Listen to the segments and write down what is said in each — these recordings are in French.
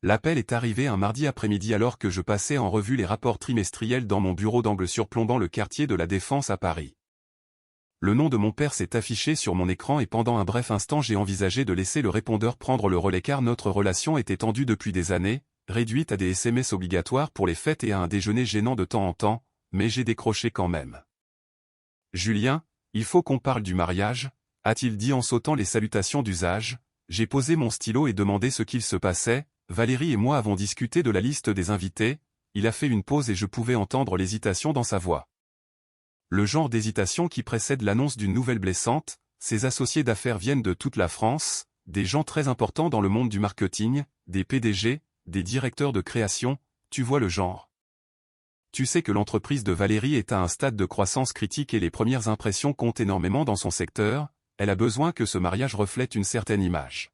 L'appel est arrivé un mardi après-midi alors que je passais en revue les rapports trimestriels dans mon bureau d'angle surplombant le quartier de la Défense à Paris. Le nom de mon père s'est affiché sur mon écran et pendant un bref instant j'ai envisagé de laisser le répondeur prendre le relais car notre relation était tendue depuis des années, réduite à des SMS obligatoires pour les fêtes et à un déjeuner gênant de temps en temps, mais j'ai décroché quand même. « Julien, il faut qu'on parle du mariage », a-t-il dit en sautant les salutations d'usage. J'ai posé mon stylo et demandé ce qu'il se passait. Valérie et moi avons discuté de la liste des invités. Il a fait une pause et je pouvais entendre l'hésitation dans sa voix. Le genre d'hésitation qui précède l'annonce d'une nouvelle blessante. Ses associés d'affaires viennent de toute la France, des gens très importants dans le monde du marketing, des PDG, des directeurs de création, tu vois le genre. Tu sais que l'entreprise de Valérie est à un stade de croissance critique et les premières impressions comptent énormément dans son secteur. Elle a besoin que ce mariage reflète une certaine image.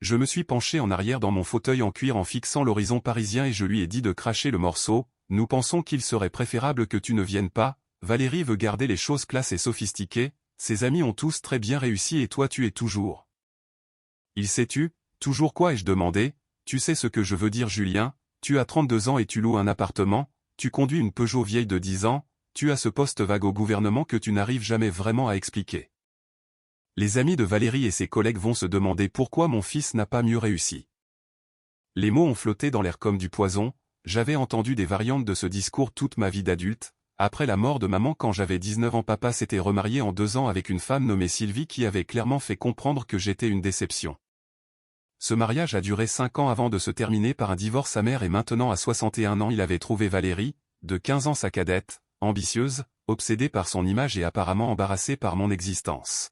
Je me suis penché en arrière dans mon fauteuil en cuir en fixant l'horizon parisien et je lui ai dit de cracher le morceau. Nous pensons qu'il serait préférable que tu ne viennes pas. Valérie veut garder les choses classes et sophistiquées. Ses amis ont tous très bien réussi et toi tu es toujours. Il s'est tu, toujours quoi ai-je demandé. Tu sais ce que je veux dire Julien, tu as 32 ans et tu loues un appartement, tu conduis une Peugeot vieille de 10 ans, tu as ce poste vague au gouvernement que tu n'arrives jamais vraiment à expliquer. Les amis de Valérie et ses collègues vont se demander pourquoi mon fils n'a pas mieux réussi. Les mots ont flotté dans l'air comme du poison, j'avais entendu des variantes de ce discours toute ma vie d'adulte. Après la mort de maman quand j'avais 19 ans papa s'était remarié en 2 ans avec une femme nommée Sylvie qui avait clairement fait comprendre que j'étais une déception. Ce mariage a duré 5 ans avant de se terminer par un divorce. Sa mère et maintenant à 61 ans il avait trouvé Valérie, de 15 ans sa cadette, ambitieuse, obsédée par son image et apparemment embarrassée par mon existence.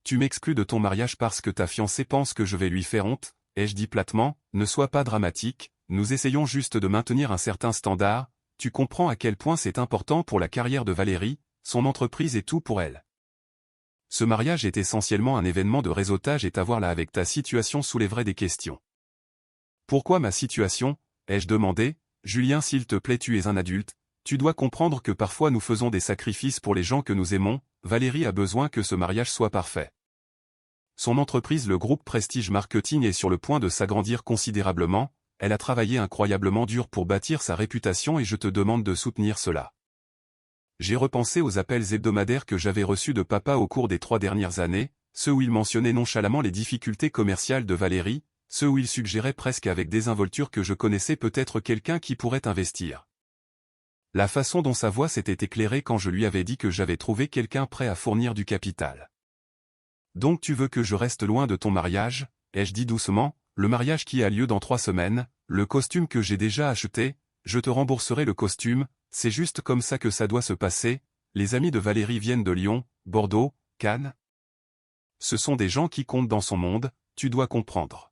Tu m'exclus de ton mariage parce que ta fiancée pense que je vais lui faire honte, ai-je dit platement, ne sois pas dramatique, nous essayons juste de maintenir un certain standard, tu comprends à quel point c'est important pour la carrière de Valérie, son entreprise et tout pour elle. Ce mariage est essentiellement un événement de réseautage et t'avoir là avec ta situation soulèverait des questions. Pourquoi ma situation, ai-je demandé, Julien s'il te plaît tu es un adulte, tu dois comprendre que parfois nous faisons des sacrifices pour les gens que nous aimons, Valérie a besoin que ce mariage soit parfait. Son entreprise le groupe Prestige Marketing est sur le point de s'agrandir considérablement, elle a travaillé incroyablement dur pour bâtir sa réputation et je te demande de soutenir cela. J'ai repensé aux appels hebdomadaires que j'avais reçus de papa au cours des 3 dernières années, ceux où il mentionnait nonchalamment les difficultés commerciales de Valérie, ceux où il suggérait presque avec désinvolture que je connaissais peut-être quelqu'un qui pourrait investir. La façon dont sa voix s'était éclairée quand je lui avais dit que j'avais trouvé quelqu'un prêt à fournir du capital. Donc tu veux que je reste loin de ton mariage, ai-je dit doucement, le mariage qui a lieu dans 3 semaines, le costume que j'ai déjà acheté, je te rembourserai le costume, c'est juste comme ça que ça doit se passer, les amis de Valérie viennent de Lyon, Bordeaux, Cannes. Ce sont des gens qui comptent dans son monde, tu dois comprendre.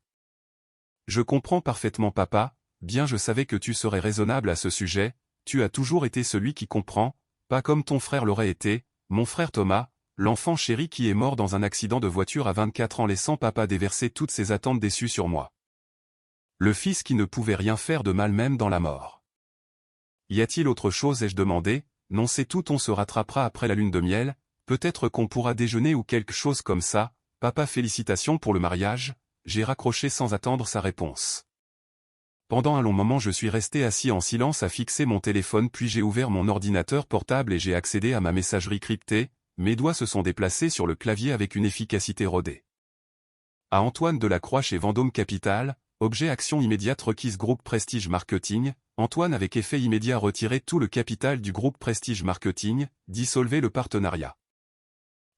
Je comprends parfaitement papa, bien je savais que tu serais raisonnable à ce sujet, tu as toujours été celui qui comprend, pas comme ton frère l'aurait été, mon frère Thomas, l'enfant chéri qui est mort dans un accident de voiture à 24 ans laissant papa déverser toutes ses attentes déçues sur moi. Le fils qui ne pouvait rien faire de mal même dans la mort. Y a-t-il autre chose ai-je demandé, non c'est tout on se rattrapera après la lune de miel, peut-être qu'on pourra déjeuner ou quelque chose comme ça, papa félicitations pour le mariage, j'ai raccroché sans attendre sa réponse. Pendant un long moment je suis resté assis en silence à fixer mon téléphone puis j'ai ouvert mon ordinateur portable et j'ai accédé à ma messagerie cryptée, mes doigts se sont déplacés sur le clavier avec une efficacité rodée. À Antoine Delacroix chez Vendôme Capital, objet action immédiate requise groupe Prestige Marketing, Antoine avec effet immédiat retirer tout le capital du groupe Prestige Marketing, dissolvez le partenariat.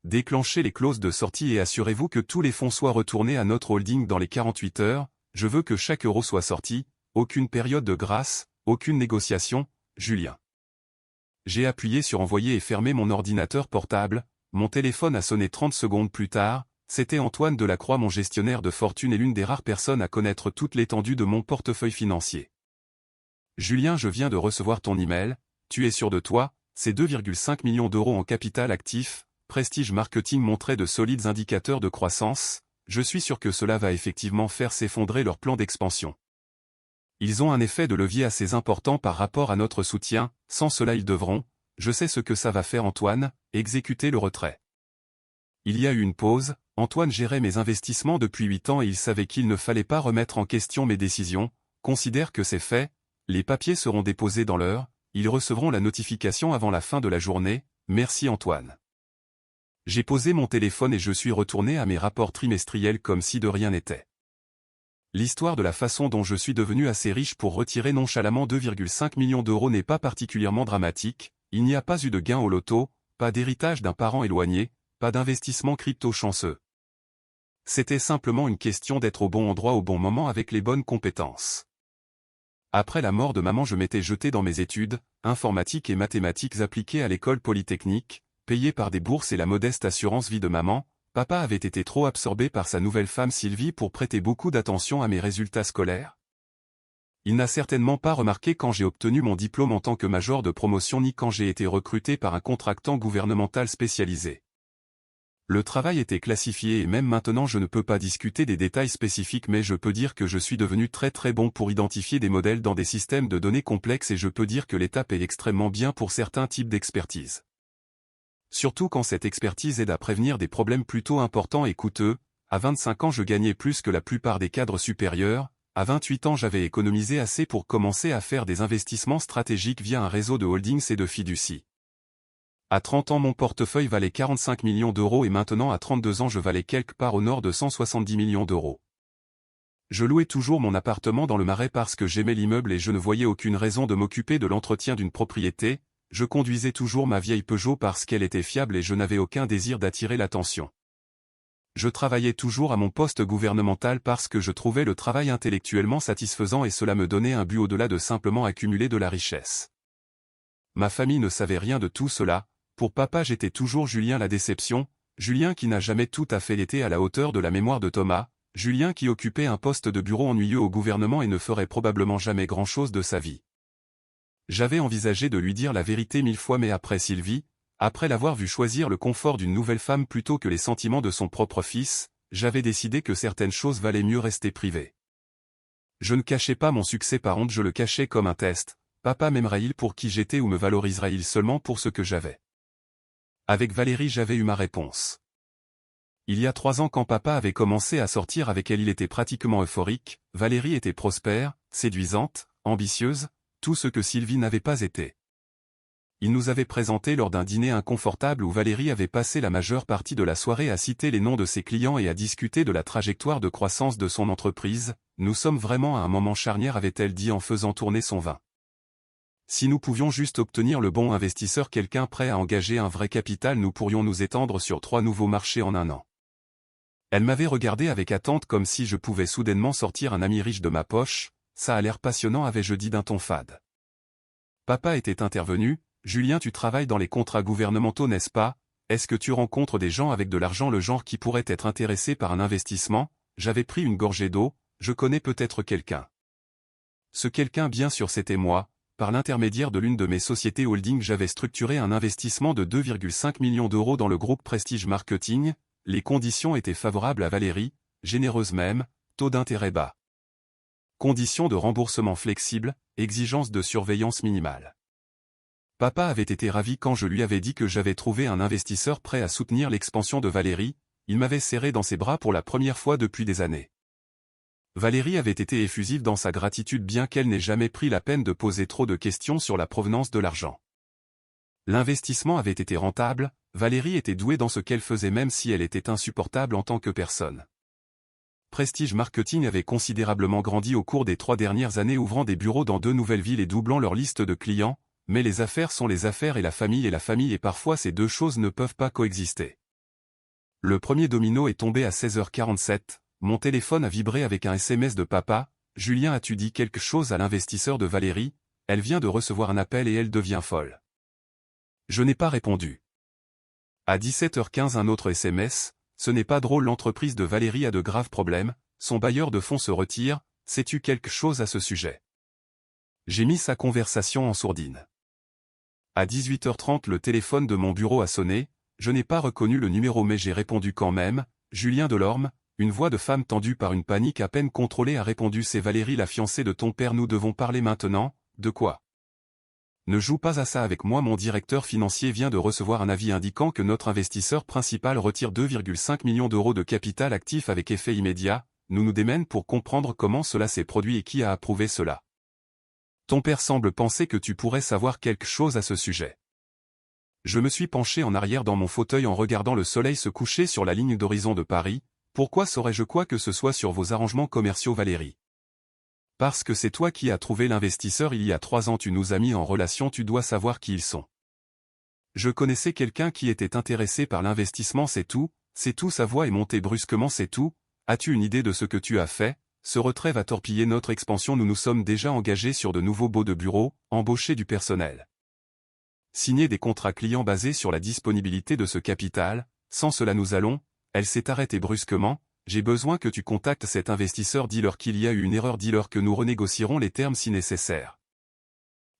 Déclenchez les clauses de sortie et assurez-vous que tous les fonds soient retournés à notre holding dans les 48 heures, je veux que chaque euro soit sorti, aucune période de grâce, aucune négociation, Julien. J'ai appuyé sur envoyer et fermé mon ordinateur portable, mon téléphone a sonné 30 secondes plus tard, c'était Antoine Delacroix mon gestionnaire de fortune et l'une des rares personnes à connaître toute l'étendue de mon portefeuille financier. Julien je viens de recevoir ton email, tu es sûr de toi, c'est 2,5 millions d'euros en capital actif, Prestige Marketing montrait de solides indicateurs de croissance, je suis sûr que cela va effectivement faire s'effondrer leur plan d'expansion. Ils ont un effet de levier assez important par rapport à notre soutien, sans cela ils devront, je sais ce que ça va faire Antoine, exécuter le retrait. Il y a eu une pause, Antoine gérait mes investissements depuis 8 ans et il savait qu'il ne fallait pas remettre en question mes décisions. Considère que c'est fait, les papiers seront déposés dans l'heure, ils recevront la notification avant la fin de la journée, merci Antoine. J'ai posé mon téléphone et je suis retourné à mes rapports trimestriels comme si de rien n'était. L'histoire de la façon dont je suis devenu assez riche pour retirer nonchalamment 2,5 millions d'euros n'est pas particulièrement dramatique, il n'y a pas eu de gain au loto, pas d'héritage d'un parent éloigné, pas d'investissement crypto chanceux. C'était simplement une question d'être au bon endroit au bon moment avec les bonnes compétences. Après la mort de maman, je m'étais jeté dans mes études, informatique et mathématiques appliquées à l'école polytechnique, payées par des bourses et la modeste assurance vie de maman. Papa avait été trop absorbé par sa nouvelle femme Sylvie pour prêter beaucoup d'attention à mes résultats scolaires. Il n'a certainement pas remarqué quand j'ai obtenu mon diplôme en tant que major de promotion ni quand j'ai été recruté par un contractant gouvernemental spécialisé. Le travail était classifié et même maintenant je ne peux pas discuter des détails spécifiques mais je peux dire que je suis devenu très bon pour identifier des modèles dans des systèmes de données complexes et je peux dire que l'étape est extrêmement bien pour certains types d'expertise. Surtout quand cette expertise aide à prévenir des problèmes plutôt importants et coûteux. À 25 ans je gagnais plus que la plupart des cadres supérieurs, à 28 ans j'avais économisé assez pour commencer à faire des investissements stratégiques via un réseau de holdings et de fiducies. À 30 ans mon portefeuille valait 45 millions d'euros et maintenant à 32 ans je valais quelque part au nord de 170 millions d'euros. Je louais toujours mon appartement dans le Marais parce que j'aimais l'immeuble et je ne voyais aucune raison de m'occuper de l'entretien d'une propriété. Je conduisais toujours ma vieille Peugeot parce qu'elle était fiable et je n'avais aucun désir d'attirer l'attention. Je travaillais toujours à mon poste gouvernemental parce que je trouvais le travail intellectuellement satisfaisant et cela me donnait un but au-delà de simplement accumuler de la richesse. Ma famille ne savait rien de tout cela. Pour papa j'étais toujours Julien la déception, Julien qui n'a jamais tout à fait été à la hauteur de la mémoire de Thomas, Julien qui occupait un poste de bureau ennuyeux au gouvernement et ne ferait probablement jamais grand-chose de sa vie. J'avais envisagé de lui dire la vérité 1000 fois mais après Sylvie, après l'avoir vu choisir le confort d'une nouvelle femme plutôt que les sentiments de son propre fils, j'avais décidé que certaines choses valaient mieux rester privées. Je ne cachais pas mon succès par honte, je le cachais comme un test. Papa m'aimerait-il pour qui j'étais ou me valoriserait-il seulement pour ce que j'avais? Avec Valérie j'avais eu ma réponse. Il y a 3 ans quand papa avait commencé à sortir avec elle il était pratiquement euphorique, Valérie était prospère, séduisante, ambitieuse, tout ce que Sylvie n'avait pas été. Il nous avait présenté lors d'un dîner inconfortable où Valérie avait passé la majeure partie de la soirée à citer les noms de ses clients et à discuter de la trajectoire de croissance de son entreprise. Nous sommes vraiment à un moment charnière avait-elle dit en faisant tourner son vin. Si nous pouvions juste obtenir le bon investisseur, quelqu'un prêt à engager un vrai capital, nous pourrions nous étendre sur 3 nouveaux marchés en un an. Elle m'avait regardé avec attente comme si je pouvais soudainement sortir un ami riche de ma poche. Ça a l'air passionnant, avais-je dit d'un ton fade. Papa était intervenu. Julien, tu travailles dans les contrats gouvernementaux, n'est-ce pas? Est-ce que tu rencontres des gens avec de l'argent, le genre qui pourrait être intéressé par un investissement? J'avais pris une gorgée d'eau, je connais peut-être quelqu'un. Ce quelqu'un bien sûr c'était moi. Par l'intermédiaire de l'une de mes sociétés holding j'avais structuré un investissement de 2,5 millions d'euros dans le groupe Prestige Marketing. Les conditions étaient favorables à Valérie, généreuses même, taux d'intérêt bas. Conditions de remboursement flexibles, exigences de surveillance minimale. Papa avait été ravi quand je lui avais dit que j'avais trouvé un investisseur prêt à soutenir l'expansion de Valérie, il m'avait serré dans ses bras pour la première fois depuis des années. Valérie avait été effusive dans sa gratitude bien qu'elle n'ait jamais pris la peine de poser trop de questions sur la provenance de l'argent. L'investissement avait été rentable, Valérie était douée dans ce qu'elle faisait même si elle était insupportable en tant que personne. Prestige Marketing avait considérablement grandi au cours des 3 dernières années, ouvrant des bureaux dans 2 nouvelles villes et doublant leur liste de clients, mais les affaires sont les affaires et la famille et parfois ces deux choses ne peuvent pas coexister. Le premier domino est tombé à 16h47, mon téléphone a vibré avec un SMS de papa. Julien, as-tu dit quelque chose à l'investisseur de Valérie? Elle vient de recevoir un appel et elle devient folle. Je n'ai pas répondu. À 17h15 un autre SMS, ce n'est pas drôle, l'entreprise de Valérie a de graves problèmes, son bailleur de fonds se retire, sais-tu quelque chose à ce sujet? J'ai mis sa conversation en sourdine. À 18h30 le téléphone de mon bureau a sonné, je n'ai pas reconnu le numéro mais j'ai répondu quand même. Julien Delorme, une voix de femme tendue par une panique à peine contrôlée a répondu, c'est Valérie la fiancée de ton père, nous devons parler maintenant. De quoi? Ne joue pas à ça avec moi. Mon directeur financier vient de recevoir un avis indiquant que notre investisseur principal retire 2,5 millions d'euros de capital actif avec effet immédiat. Nous nous démènent pour comprendre comment cela s'est produit et qui a approuvé cela. Ton père semble penser que tu pourrais savoir quelque chose à ce sujet. Je me suis penché en arrière dans mon fauteuil en regardant le soleil se coucher sur la ligne d'horizon de Paris. Pourquoi saurais-je quoi que ce soit sur vos arrangements commerciaux, Valérie? Parce que c'est toi qui as trouvé l'investisseur il y a 3 ans. Tu nous as mis en relation, tu dois savoir qui ils sont. Je connaissais quelqu'un qui était intéressé par l'investissement, c'est tout. Sa voix est montée brusquement, c'est tout. As-tu une idée de ce que tu as fait? Ce retrait va torpiller notre expansion. Nous nous sommes déjà engagés sur de nouveaux baux de bureau, embaucher du personnel. Signer des contrats clients basés sur la disponibilité de ce capital. Sans cela nous allons. Elle s'est arrêtée brusquement. J'ai besoin que tu contactes cet investisseur, dis-leur qu'il y a eu une erreur, dis-leur que nous renégocierons les termes si nécessaire.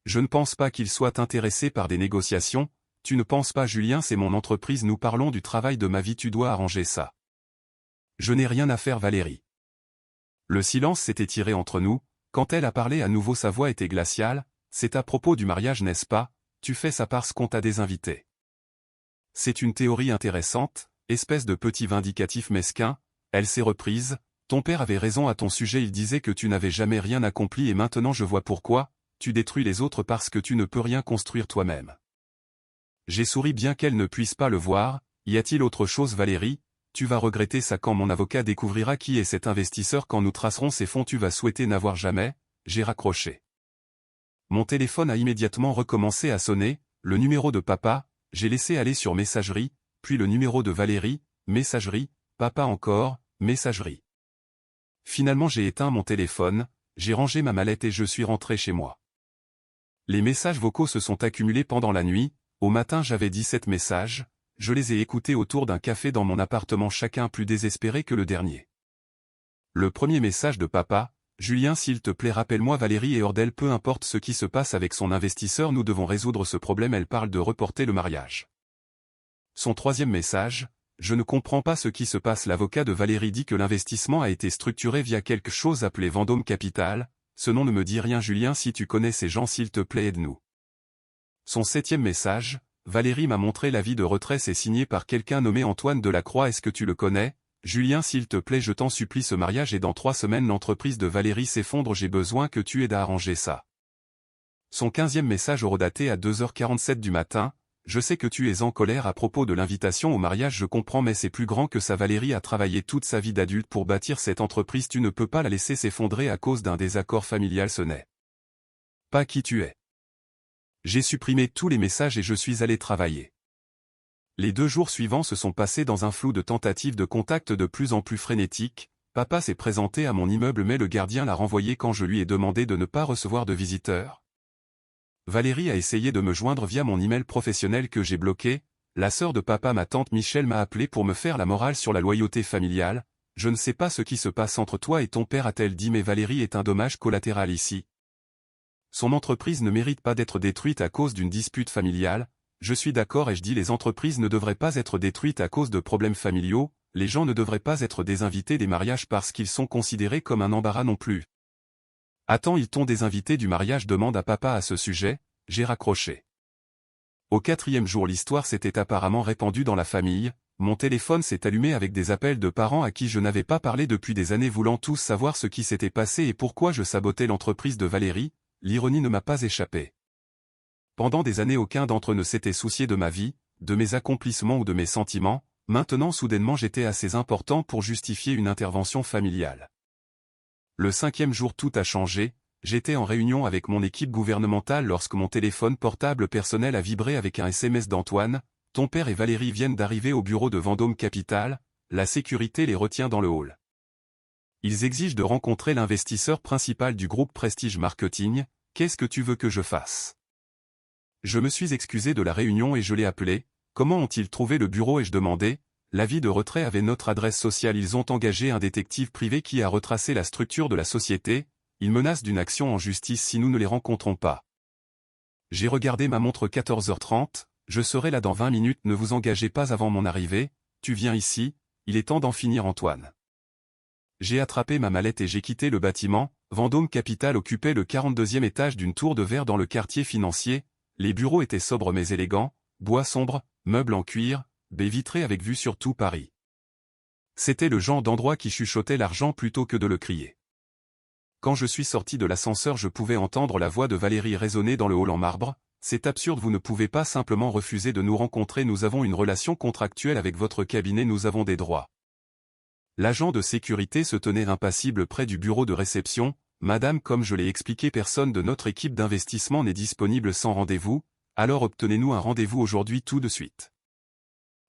Je ne pense pas qu'il soit intéressé par des négociations. Tu ne penses pas, Julien, c'est mon entreprise, nous parlons du travail de ma vie, tu dois arranger ça. Je n'ai rien à faire, Valérie. Le silence s'est étiré entre nous. Quand elle a parlé à nouveau, sa voix était glaciale. C'est à propos du mariage, n'est-ce pas? Tu fais ça parce qu'on t'a des invités. C'est une théorie intéressante, espèce de petit vindicatif mesquin. Elle s'est reprise. Ton père avait raison à ton sujet, il disait que tu n'avais jamais rien accompli et maintenant je vois pourquoi. Tu détruis les autres parce que tu ne peux rien construire toi-même. J'ai souri bien qu'elle ne puisse pas le voir. Y a-t-il autre chose, Valérie? Tu vas regretter ça quand mon avocat découvrira qui est cet investisseur, quand nous tracerons ses fonds, tu vas souhaiter n'avoir jamais. J'ai raccroché. Mon téléphone a immédiatement recommencé à sonner, le numéro de papa, j'ai laissé aller sur messagerie, puis le numéro de Valérie, messagerie, papa encore, messagerie. Finalement j'ai éteint mon téléphone, j'ai rangé ma mallette et je suis rentré chez moi. Les messages vocaux se sont accumulés pendant la nuit. Au matin j'avais 17 messages, je les ai écoutés autour d'un café dans mon appartement, chacun plus désespéré que le dernier. Le premier message de papa: Julien, s'il te plaît, rappelle-moi Valérie et Ordel, peu importe ce qui se passe avec son investisseur, nous devons résoudre ce problème, elle parle de reporter le mariage. Son troisième message: je ne comprends pas ce qui se passe, l'avocat de Valérie dit que l'investissement a été structuré via quelque chose appelé Vendôme Capital, ce nom ne me dit rien, Julien, si tu connais ces gens, s'il te plaît, aide-nous. Son septième message: Valérie m'a montré l'avis de retrait, c'est signé par quelqu'un nommé Antoine Delacroix, est-ce que tu le connais? Julien, s'il te plaît, je t'en supplie, ce mariage est dans 3 semaines, l'entreprise de Valérie s'effondre, j'ai besoin que tu aides à arranger ça. Son 15e message horodaté à 2h47 du matin: je sais que tu es en colère à propos de l'invitation au mariage, je comprends, mais c'est plus grand que ça, Valérie a travaillé toute sa vie d'adulte pour bâtir cette entreprise, tu ne peux pas la laisser s'effondrer à cause d'un désaccord familial, ce n'est pas qui tu es. J'ai supprimé tous les messages et je suis allé travailler. Les 2 jours suivants se sont passés dans un flou de tentatives de contact de plus en plus frénétiques. Papa s'est présenté à mon immeuble mais le gardien l'a renvoyé quand je lui ai demandé de ne pas recevoir de visiteurs. Valérie a essayé de me joindre via mon email professionnel que j'ai bloqué. La sœur de papa, ma tante Michel, m'a appelé pour me faire la morale sur la loyauté familiale. Je ne sais pas ce qui se passe entre toi et ton père, a-t-elle dit, mais Valérie est un dommage collatéral ici. Son entreprise ne mérite pas d'être détruite à cause d'une dispute familiale. Je suis d'accord et je dis les entreprises ne devraient pas être détruites à cause de problèmes familiaux, les gens ne devraient pas être désinvités des mariages parce qu'ils sont considérés comme un embarras non plus. Attends, ils t'ont désinvité du mariage, demande à papa à ce sujet, j'ai raccroché. Au 4e jour, l'histoire s'était apparemment répandue dans la famille, mon téléphone s'est allumé avec des appels de parents à qui je n'avais pas parlé depuis des années, voulant tous savoir ce qui s'était passé et pourquoi je sabotais l'entreprise de Valérie. L'ironie ne m'a pas échappé. Pendant des années, aucun d'entre eux ne s'était soucié de ma vie, de mes accomplissements ou de mes sentiments. Maintenant, soudainement, j'étais assez important pour justifier une intervention familiale. Le 5e jour, tout a changé. J'étais en réunion avec mon équipe gouvernementale lorsque mon téléphone portable personnel a vibré avec un SMS d'Antoine. Ton père et Valérie viennent d'arriver au bureau de Vendôme Capital. La sécurité les retient dans le hall. Ils exigent de rencontrer l'investisseur principal du groupe Prestige Marketing. Qu'est-ce que tu veux que je fasse? Je me suis excusé de la réunion et je l'ai appelé. Comment ont-ils trouvé le bureau, ai-je demandé. L'avis de retrait avait notre adresse sociale. Ils ont engagé un détective privé qui a retracé la structure de la société. Ils menacent d'une action en justice si nous ne les rencontrons pas. J'ai regardé ma montre, 14h30. Je serai là dans 20 minutes, ne vous engagez pas avant mon arrivée. Tu viens ici, il est temps d'en finir, Antoine. J'ai attrapé ma mallette et j'ai quitté le bâtiment. Vendôme Capital occupait le 42e étage d'une tour de verre dans le quartier financier. Les bureaux étaient sobres mais élégants, bois sombre, meubles en cuir, baies vitrées avec vue sur tout Paris. C'était le genre d'endroit qui chuchotait l'argent plutôt que de le crier. Quand je suis sorti de l'ascenseur, je pouvais entendre la voix de Valérie résonner dans le hall en marbre. C'est absurde, vous ne pouvez pas simplement refuser de nous rencontrer, nous avons une relation contractuelle avec votre cabinet, nous avons des droits. L'agent de sécurité se tenait impassible près du bureau de réception. Madame, comme je l'ai expliqué, personne de notre équipe d'investissement n'est disponible sans rendez-vous, alors obtenez-nous un rendez-vous aujourd'hui tout de suite.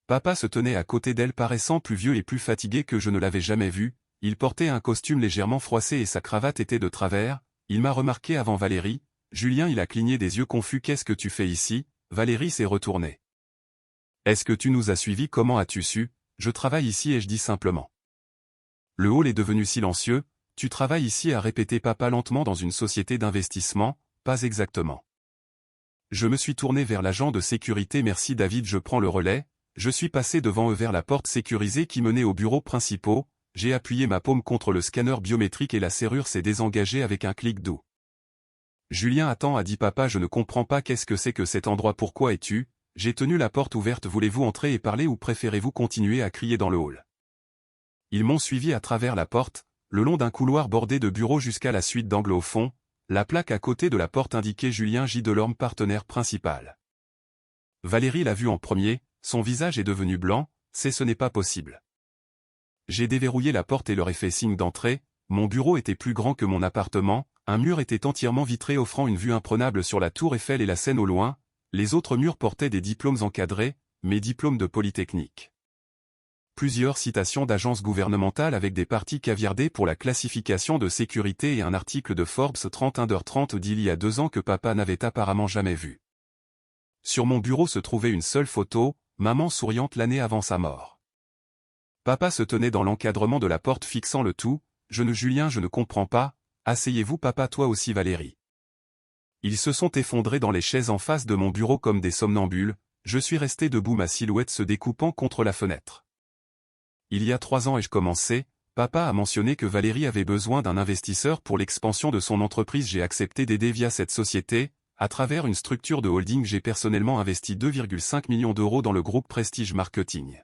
Papa se tenait à côté d'elle, paraissant plus vieux et plus fatigué que je ne l'avais jamais vu. Il portait un costume légèrement froissé et sa cravate était de travers. Il m'a remarqué avant Valérie. Julien, il a cligné des yeux confus. Qu'est-ce que tu fais ici? Valérie s'est retournée. Est-ce que tu nous as suivis? Comment as-tu su? Je travaille ici, ai-je dit simplement. Le hall est devenu silencieux. Tu travailles ici, a répété papa lentement, dans une société d'investissement? Pas exactement. Je me suis tourné vers l'agent de sécurité. Merci David, je prends le relais. Je suis passé devant eux vers la porte sécurisée qui menait aux bureaux principaux. J'ai appuyé ma paume contre le scanner biométrique et la serrure s'est désengagée avec un clic doux. Julien, attends, a dit papa, je ne comprends pas, qu'est-ce que c'est que cet endroit? Pourquoi es-tu? J'ai tenu la porte ouverte, voulez-vous entrer et parler ou préférez-vous continuer à crier dans le hall? Ils m'ont suivi à travers la porte, le long d'un couloir bordé de bureaux jusqu'à la suite d'angle au fond. La plaque à côté de la porte indiquait Julien J. Delorme, partenaire principal. Valérie l'a vu en premier, son visage est devenu blanc. Ce n'est pas possible. J'ai déverrouillé la porte et leur ai fait signe d'entrer. Mon bureau était plus grand que mon appartement, un mur était entièrement vitré offrant une vue imprenable sur la tour Eiffel et la Seine au loin. Les autres murs portaient des diplômes encadrés, mes diplômes de Polytechnique. Plusieurs citations d'agences gouvernementales avec des parties caviardées pour la classification de sécurité et un article de Forbes 31h30 d'il y a 2 ans que papa n'avait apparemment jamais vu. Sur mon bureau se trouvait une seule photo, maman souriante l'année avant sa mort. Papa se tenait dans l'encadrement de la porte fixant le tout. Julien, je ne comprends pas. Asseyez-vous papa, toi aussi Valérie. Ils se sont effondrés dans les chaises en face de mon bureau comme des somnambules. Je suis resté debout, ma silhouette se découpant contre la fenêtre. Il y a 3 ans ai-je commencé. Papa a mentionné que Valérie avait besoin d'un investisseur pour l'expansion de son entreprise. J'ai accepté d'aider via cette société. À travers une structure de holding, j'ai personnellement investi 2,5 millions d'euros dans le groupe Prestige Marketing.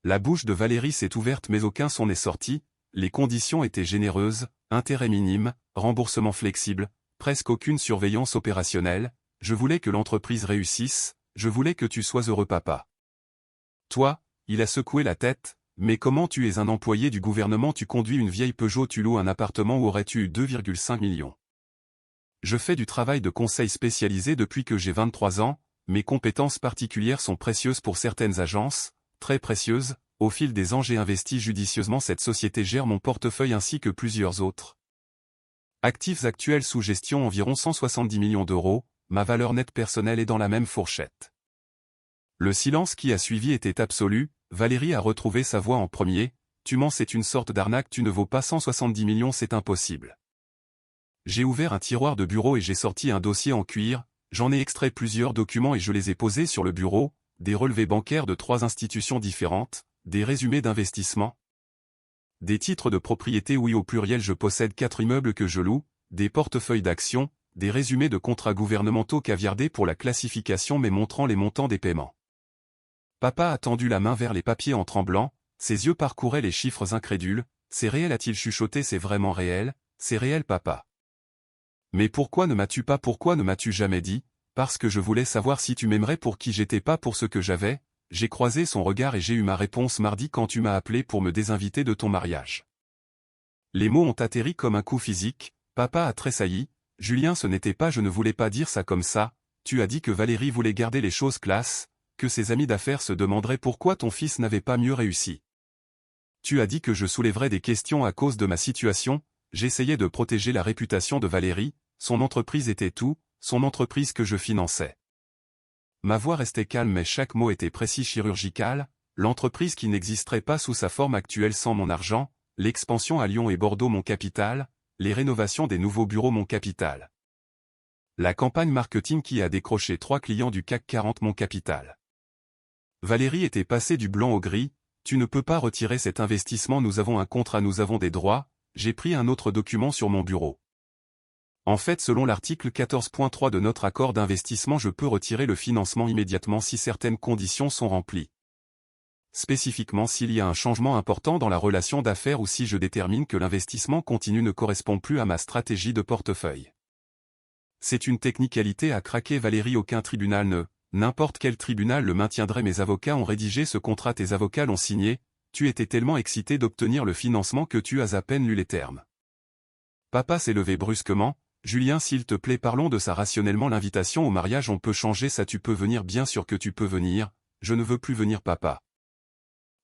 La bouche de Valérie s'est ouverte mais aucun son n'est sorti. Les conditions étaient généreuses, intérêt minime, remboursement flexible, presque aucune surveillance opérationnelle. Je voulais que l'entreprise réussisse, je voulais que tu sois heureux papa. Toi, il a secoué la tête, mais comment tu es un employé du gouvernement, tu conduis une vieille Peugeot, tu loues un appartement, où aurais-tu eu 2,5 millions? Je fais du travail de conseil spécialisé depuis que j'ai 23 ans, mes compétences particulières sont précieuses pour certaines agences, très précieuses. Au fil des ans j'ai investi judicieusement, cette société gère mon portefeuille ainsi que plusieurs autres. Actifs actuels sous gestion environ 170 millions d'euros, ma valeur nette personnelle est dans la même fourchette. Le silence qui a suivi était absolu. Valérie a retrouvé sa voix en premier. Tu mens, c'est une sorte d'arnaque, tu ne vaux pas 170 millions, c'est impossible. J'ai ouvert un tiroir de bureau et j'ai sorti un dossier en cuir, j'en ai extrait plusieurs documents et je les ai posés sur le bureau, des relevés bancaires de 3 institutions différentes, des résumés d'investissement, des titres de propriété, oui au pluriel, je possède 4 immeubles que je loue, des portefeuilles d'actions, des résumés de contrats gouvernementaux caviardés pour la classification mais montrant les montants des paiements. Papa a tendu la main vers les papiers en tremblant, ses yeux parcouraient les chiffres incrédules. C'est réel, a-t-il chuchoté, c'est vraiment réel, c'est réel papa. Mais pourquoi ne m'as-tu jamais dit? Parce que je voulais savoir si tu m'aimerais pour qui j'étais, pas pour ce que j'avais. J'ai croisé son regard et j'ai eu ma réponse mardi quand tu m'as appelé pour me désinviter de ton mariage. Les mots ont atterri comme un coup physique, papa a tressailli. Julien, ce n'était pas, je ne voulais pas dire ça comme ça. Tu as dit que Valérie voulait garder les choses classe, que ses amis d'affaires se demanderaient pourquoi ton fils n'avait pas mieux réussi. Tu as dit que je soulèverais des questions à cause de ma situation. J'essayais de protéger la réputation de Valérie, son entreprise était tout, son entreprise que je finançais. Ma voix restait calme mais chaque mot était précis, chirurgical. L'entreprise qui n'existerait pas sous sa forme actuelle sans mon argent, l'expansion à Lyon et Bordeaux mon capital, les rénovations des nouveaux bureaux mon capital. La campagne marketing qui a décroché 3 clients du CAC 40 mon capital. Valérie était passée du blanc au gris. Tu ne peux pas retirer cet investissement, nous avons un contrat, nous avons des droits. J'ai pris un autre document sur mon bureau. En fait, selon l'article 14.3 de notre accord d'investissement, je peux retirer le financement immédiatement si certaines conditions sont remplies. Spécifiquement s'il y a un changement important dans la relation d'affaires ou si je détermine que l'investissement continu ne correspond plus à ma stratégie de portefeuille. C'est une technicalité à craquer, Valérie. Aucun tribunal ne, n'importe quel tribunal le maintiendrait. Mes avocats ont rédigé ce contrat, tes avocats l'ont signé, tu étais tellement excité d'obtenir le financement que tu as à peine lu les termes. Papa s'est levé brusquement. Julien, s'il te plaît, parlons de ça rationnellement. L'invitation au mariage, on peut changer ça. Tu peux venir, bien sûr que tu peux venir. Je ne veux plus venir, papa.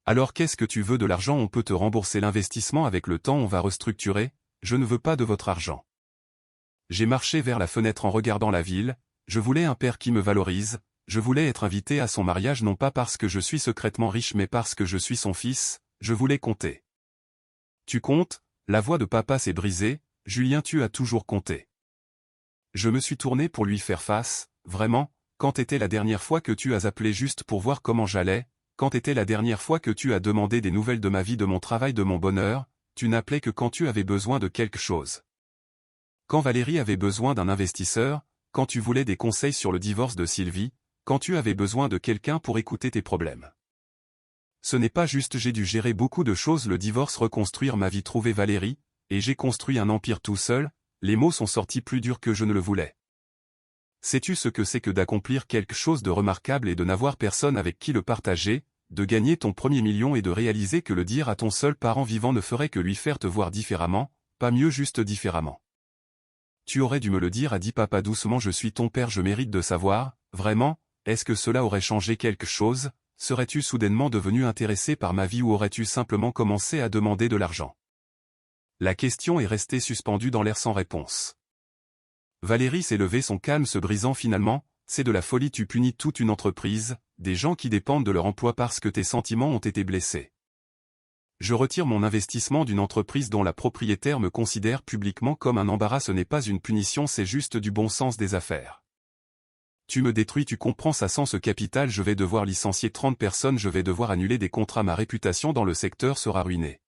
Alors qu'est-ce que tu veux? De l'argent? On peut te rembourser l'investissement avec le temps, on va restructurer. Je ne veux pas de votre argent. J'ai marché vers la fenêtre en regardant la ville. Je voulais un père qui me valorise. Je voulais être invité à son mariage, non pas parce que je suis secrètement riche mais parce que je suis son fils. Je voulais compter. Tu comptes? La voix de papa s'est brisée. Julien, tu as toujours compté. Je me suis tourné pour lui faire face. Vraiment, quand était la dernière fois que tu as appelé juste pour voir comment j'allais? Quand était la dernière fois que tu as demandé des nouvelles de ma vie, de mon travail, de mon bonheur? Tu n'appelais que quand tu avais besoin de quelque chose. Quand Valérie avait besoin d'un investisseur, quand tu voulais des conseils sur le divorce de Sylvie, quand tu avais besoin de quelqu'un pour écouter tes problèmes. Ce n'est pas juste, j'ai dû gérer beaucoup de choses, le divorce, reconstruire ma vie, trouver Valérie, et j'ai construit un empire tout seul. Les mots sont sortis plus durs que je ne le voulais. Sais-tu ce que c'est que d'accomplir quelque chose de remarquable et de n'avoir personne avec qui le partager, de gagner ton premier million et de réaliser que le dire à ton seul parent vivant ne ferait que lui faire te voir différemment, pas mieux, juste différemment. Tu aurais dû me le dire, a dit papa doucement, je suis ton père, je mérite de savoir, vraiment, est-ce que cela aurait changé quelque chose? Serais-tu soudainement devenu intéressé par ma vie ou aurais-tu simplement commencé à demander de l'argent? La question est restée suspendue dans l'air sans réponse. Valérie s'est levée, son calme se brisant finalement. C'est de la folie, tu punis toute une entreprise, des gens qui dépendent de leur emploi parce que tes sentiments ont été blessés. Je retire mon investissement d'une entreprise dont la propriétaire me considère publiquement comme un embarras. Ce n'est pas une punition, c'est juste du bon sens des affaires. Tu me détruis, tu comprends ça? Sans ce capital, je vais devoir licencier 30 personnes, je vais devoir annuler des contrats, ma réputation dans le secteur sera ruinée.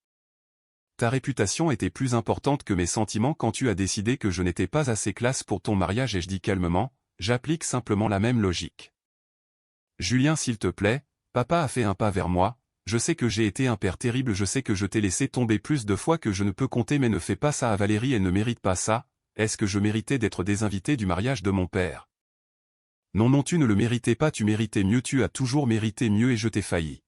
Ta réputation était plus importante que mes sentiments quand tu as décidé que je n'étais pas assez classe pour ton mariage, et je dis calmement, j'applique simplement la même logique. Julien, s'il te plaît, papa a fait un pas vers moi, je sais que j'ai été un père terrible, je sais que je t'ai laissé tomber plus de fois que je ne peux compter, mais ne fais pas ça à Valérie, elle ne mérite pas ça. Est-ce que je méritais d'être désinvité du mariage de mon père? Non, non, tu ne le méritais pas, tu méritais mieux, tu as toujours mérité mieux et je t'ai failli.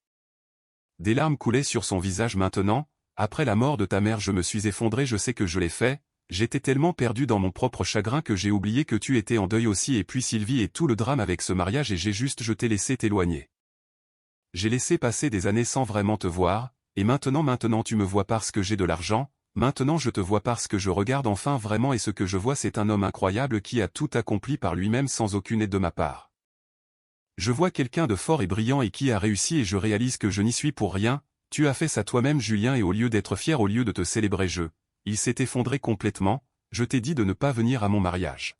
Des larmes coulaient sur son visage maintenant. Après la mort de ta mère, je me suis effondré, je sais que je l'ai fait, j'étais tellement perdu dans mon propre chagrin que j'ai oublié que tu étais en deuil aussi, et puis Sylvie et tout le drame avec ce mariage, et je t'ai laissé t'éloigner. J'ai laissé passer des années sans vraiment te voir, et maintenant tu me vois parce que j'ai de l'argent, maintenant je te vois parce que je regarde enfin vraiment, et ce que je vois c'est un homme incroyable qui a tout accompli par lui-même sans aucune aide de ma part. Je vois quelqu'un de fort et brillant et qui a réussi, et je réalise que je n'y suis pour rien. Tu as fait ça toi-même, Julien, et au lieu d'être fier, au lieu de te célébrer, il s'est effondré complètement. Je t'ai dit de ne pas venir à mon mariage.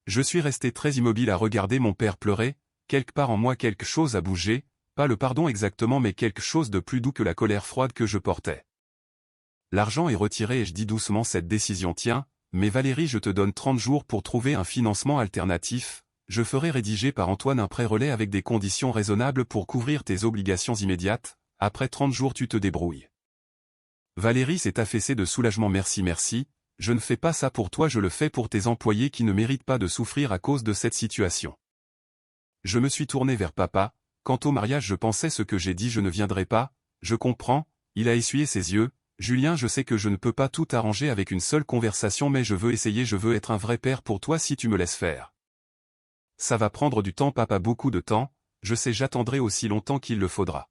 Je suis resté très immobile à regarder mon père pleurer. Quelque part en moi quelque chose a bougé, pas le pardon exactement, mais quelque chose de plus doux que la colère froide que je portais. L'argent est retiré et je dis doucement cette décision tient, mais Valérie, je te donne 30 jours pour trouver un financement alternatif. Je ferai rédiger par Antoine un prêt relais avec des conditions raisonnables pour couvrir tes obligations immédiates. Après 30 jours tu te débrouilles. Valérie s'est affaissée de soulagement. Merci, merci, je ne fais pas ça pour toi, je le fais pour tes employés qui ne méritent pas de souffrir à cause de cette situation. Je me suis tourné vers papa. Quant au mariage, je pensais ce que j'ai dit, je ne viendrai pas. Je comprends, il a essuyé ses yeux. Julien, je sais que je ne peux pas tout arranger avec une seule conversation, mais je veux essayer, je veux être un vrai père pour toi si tu me laisses faire. Ça va prendre du temps, papa, beaucoup de temps, je sais, j'attendrai aussi longtemps qu'il le faudra.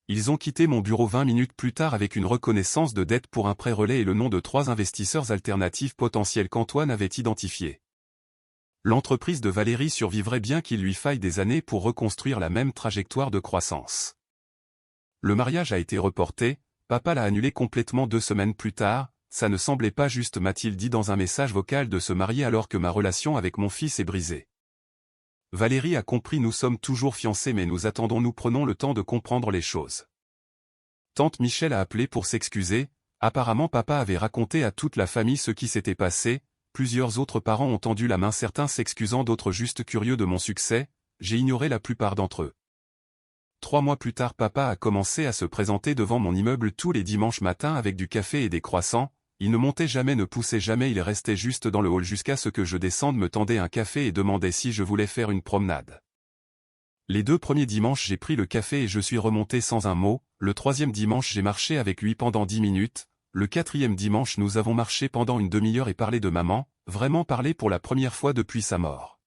Ils ont quitté mon bureau 20 minutes plus tard avec une reconnaissance de dette pour un prêt relais et le nom de 3 investisseurs alternatifs potentiels qu'Antoine avait identifiés. L'entreprise de Valérie survivrait bien qu'il lui faille des années pour reconstruire la même trajectoire de croissance. Le mariage a été reporté, papa l'a annulé complètement 2 semaines plus tard. Ça ne semblait pas juste, m'a-t-il dit dans un message vocal, de se marier alors que ma relation avec mon fils est brisée. Valérie a compris, nous sommes toujours fiancés mais nous attendons, nous prenons le temps de comprendre les choses. Tante Michel a appelé pour s'excuser. Apparemment papa avait raconté à toute la famille ce qui s'était passé. plusieurs autres parents ont tendu la main, certains s'excusant, d'autres juste curieux de mon succès. J'ai ignoré la plupart d'entre eux. 3 mois plus tard, papa a commencé à se présenter devant mon immeuble tous les dimanches matins avec du café et des croissants. Il ne montait jamais, ne poussait jamais, il restait juste dans le hall jusqu'à ce que je descende, me tendait un café et demandait si je voulais faire une promenade. Les 2 premiers dimanches, j'ai pris le café et je suis remonté sans un mot. Le 3e dimanche, j'ai marché avec lui pendant 10 minutes. Le 4e dimanche, nous avons marché pendant une demi-heure et parlé de maman, vraiment parlé pour la première fois depuis sa mort.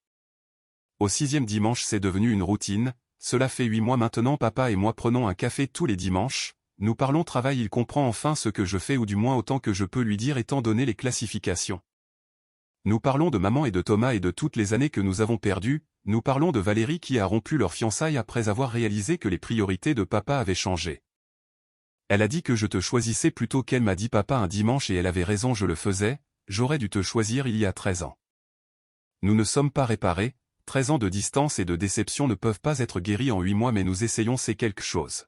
Au 6e dimanche, c'est devenu une routine. Cela fait 8 mois maintenant, papa et moi prenons un café tous les dimanches. Nous parlons travail, il comprend enfin ce que je fais, ou du moins autant que je peux lui dire étant donné les classifications. Nous parlons de maman et de Thomas et de toutes les années que nous avons perdues. Nous parlons de Valérie qui a rompu leur fiançailles après avoir réalisé que les priorités de papa avaient changé. Elle a dit que je te choisissais plutôt qu'elle m'a dit papa un dimanche, et elle avait raison, je le faisais, j'aurais dû te choisir il y a 13 ans. Nous ne sommes pas réparés, 13 ans de distance et de déception ne peuvent pas être guéris en 8 mois, mais nous essayons, c'est quelque chose.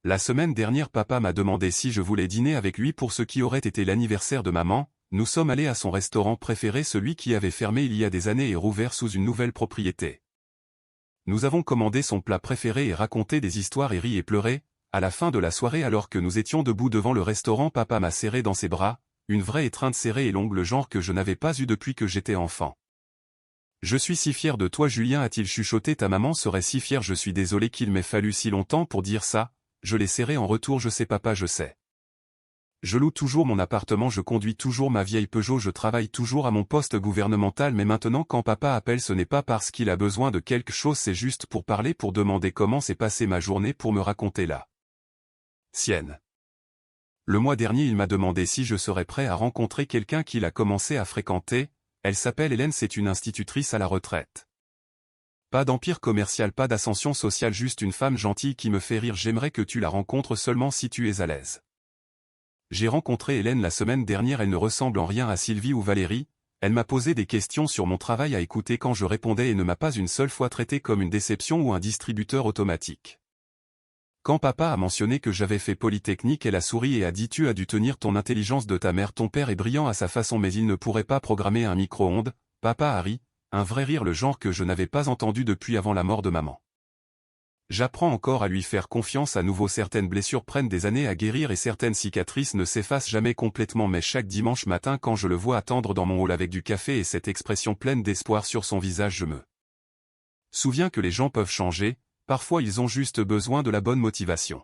La semaine dernière, papa m'a demandé si je voulais dîner avec lui pour ce qui aurait été l'anniversaire de maman. Nous sommes allés à son restaurant préféré, celui qui avait fermé il y a des années et rouvert sous une nouvelle propriété. Nous avons commandé son plat préféré et raconté des histoires et ri et pleuré. À la fin de la soirée, alors que nous étions debout devant le restaurant, papa m'a serré dans ses bras, une vraie étreinte serrée et longue, le genre que je n'avais pas eu depuis que j'étais enfant. Je suis si fier de toi, Julien, a-t-il chuchoté, ta maman serait si fière, je suis désolé qu'il m'ait fallu si longtemps pour dire ça. Je l'ai serré en retour, je sais papa, je sais. Je loue toujours mon appartement, je conduis toujours ma vieille Peugeot, je travaille toujours à mon poste gouvernemental, mais maintenant quand papa appelle, ce n'est pas parce qu'il a besoin de quelque chose, c'est juste pour parler, pour demander comment s'est passée ma journée, pour me raconter la sienne. Le mois dernier, il m'a demandé si je serais prêt à rencontrer quelqu'un qu'il a commencé à fréquenter. Elle s'appelle Hélène, c'est une institutrice à la retraite. Pas d'empire commercial, pas d'ascension sociale, juste une femme gentille qui me fait rire, j'aimerais que tu la rencontres seulement si tu es à l'aise. J'ai rencontré Hélène la semaine dernière, elle ne ressemble en rien à Sylvie ou Valérie, elle m'a posé des questions sur mon travail à écouter quand je répondais et ne m'a pas une seule fois traité comme une déception ou un distributeur automatique. Quand papa a mentionné que j'avais fait Polytechnique, elle a souri et a dit tu as dû tenir ton intelligence de ta mère, ton père est brillant à sa façon mais il ne pourrait pas programmer un micro-ondes. Papa a ri, un vrai rire, le genre que je n'avais pas entendu depuis avant la mort de maman. J'apprends encore à lui faire confiance à nouveau, certaines blessures prennent des années à guérir et certaines cicatrices ne s'effacent jamais complètement, mais chaque dimanche matin quand je le vois attendre dans mon hall avec du café et cette expression pleine d'espoir sur son visage, je me souviens que les gens peuvent changer, parfois ils ont juste besoin de la bonne motivation.